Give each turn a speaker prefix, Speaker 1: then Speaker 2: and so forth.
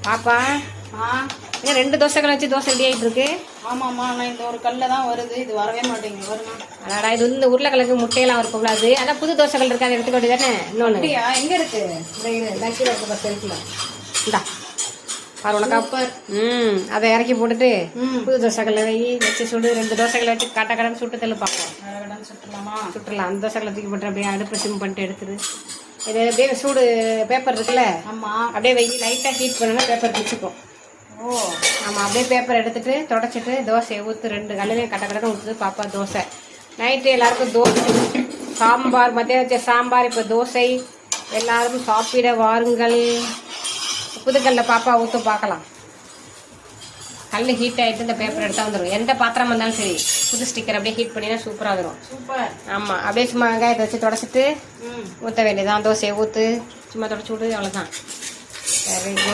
Speaker 1: பாப்பா ஏன் 2 தோசைகள் வச்சு தோசை ரெடி ஆகிட்டு இருக்கு?
Speaker 2: ஆமாம்மா, நான் இந்த ஒரு கல்ல தான் வருது, இது வரவே மாட்டேங்குது. வருமா?
Speaker 1: அடாடா, இது வந்து இந்த உருளைக்கிழங்கு முட்டையெல்லாம் இருக்கக்கூடாது. அதான் புது தோசைகள் இருக்கு, அதை எடுத்துக்க வேண்டியதானே? இன்னொன்று
Speaker 2: அப்படியா? எங்க இருக்கு?
Speaker 1: கீழே இருக்க பஸ் இருக்குல்ல, இந்தா பாரு உனக்கா. அதை இறக்கி போட்டுட்டு புது தோசைகளை வச்சு சுடு. 2 தோசைகளை வச்சு கடன் சுட்டு தெளி பார்ப்போம்.
Speaker 2: கடன் சுட்டுலாமா?
Speaker 1: சுட்டுலாம். அந்த தோசைகளை தூக்கி போட்டு அப்படியே அடுப்பு சிம் பண்ணிட்டு எடுத்துரு. இது அப்படியே சூடு பேப்பர் இருக்குல்ல,
Speaker 2: ஆமாம்,
Speaker 1: அப்படியே லைட்டாக ஹீட் பண்ணணும், பேப்பர் பிடிச்சிக்கும்.
Speaker 2: ஓ
Speaker 1: ஆமாம், அப்படியே பேப்பர் எடுத்துட்டு தொடச்சிட்டு தோசையை ஊற்று. 2 கல்லையும் கடன் ஊற்றுது பாப்பா. தோசை நைட்டு எல்லாருக்கும் தோசை, சாம்பார், மத்தியானம் வச்ச சாம்பார், இப்போ தோசை. எல்லாரும் சாப்பிட வாருங்கள். புதுக்கல்ல பாப்பா ஊற்று பார்க்கலாம். கல் ஹீட் ஆகிட்டு இந்த பேப்பர் எடுத்தால் வந்துடும். எந்த பாத்திரம் வந்தாலும் சரி, புது ஸ்டிக்கர் அப்படியே ஹீட் பண்ணினா சூப்பராக வந்துடும்.
Speaker 2: சூப்பர்.
Speaker 1: ஆமாம், அப்படியே சும்மா வெங்காயத்தை வச்சு தொடச்சிட்டு ஊற்ற வேண்டியதான். தோசையை ஊற்று, சும்மா தொடச்சி விடு, அவ்வளோதான். Very good.